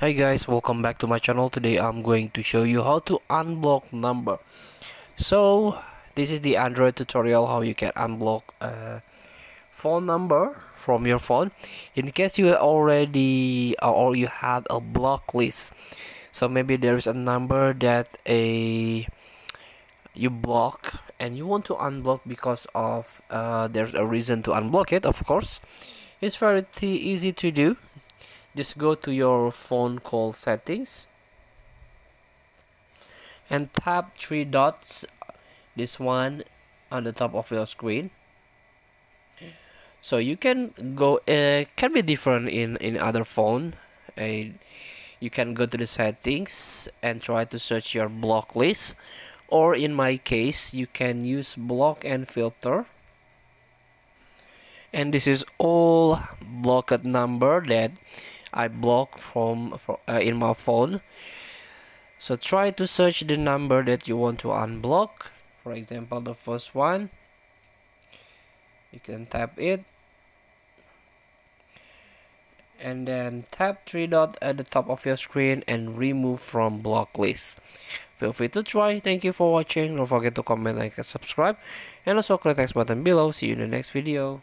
Hi guys, welcome back to my channel. Today I'm going to show you how to unblock number. So this is the Android tutorial how you can unblock a phone number from your phone in case you already or you have a block list. So maybe there is a number that you block and you want to unblock because of there's a reason to unblock it. Of course, it's very easy to do. Just go to your phone call settings and tap three dots, this one on the top of your screen. So you can go, can be different in other phone. You can go to the settings and try to search your block list, or in my case you can use block and filter. And this is all blocked number that I block in my phone. So try to search the number that you want to unblock. For example, the first one, you can tap it and then tap three dot at the top of your screen and remove from block list. Feel free to try. Thank you for watching. Don't forget to comment, like, and subscribe, and also click the next button below. See you in the next video.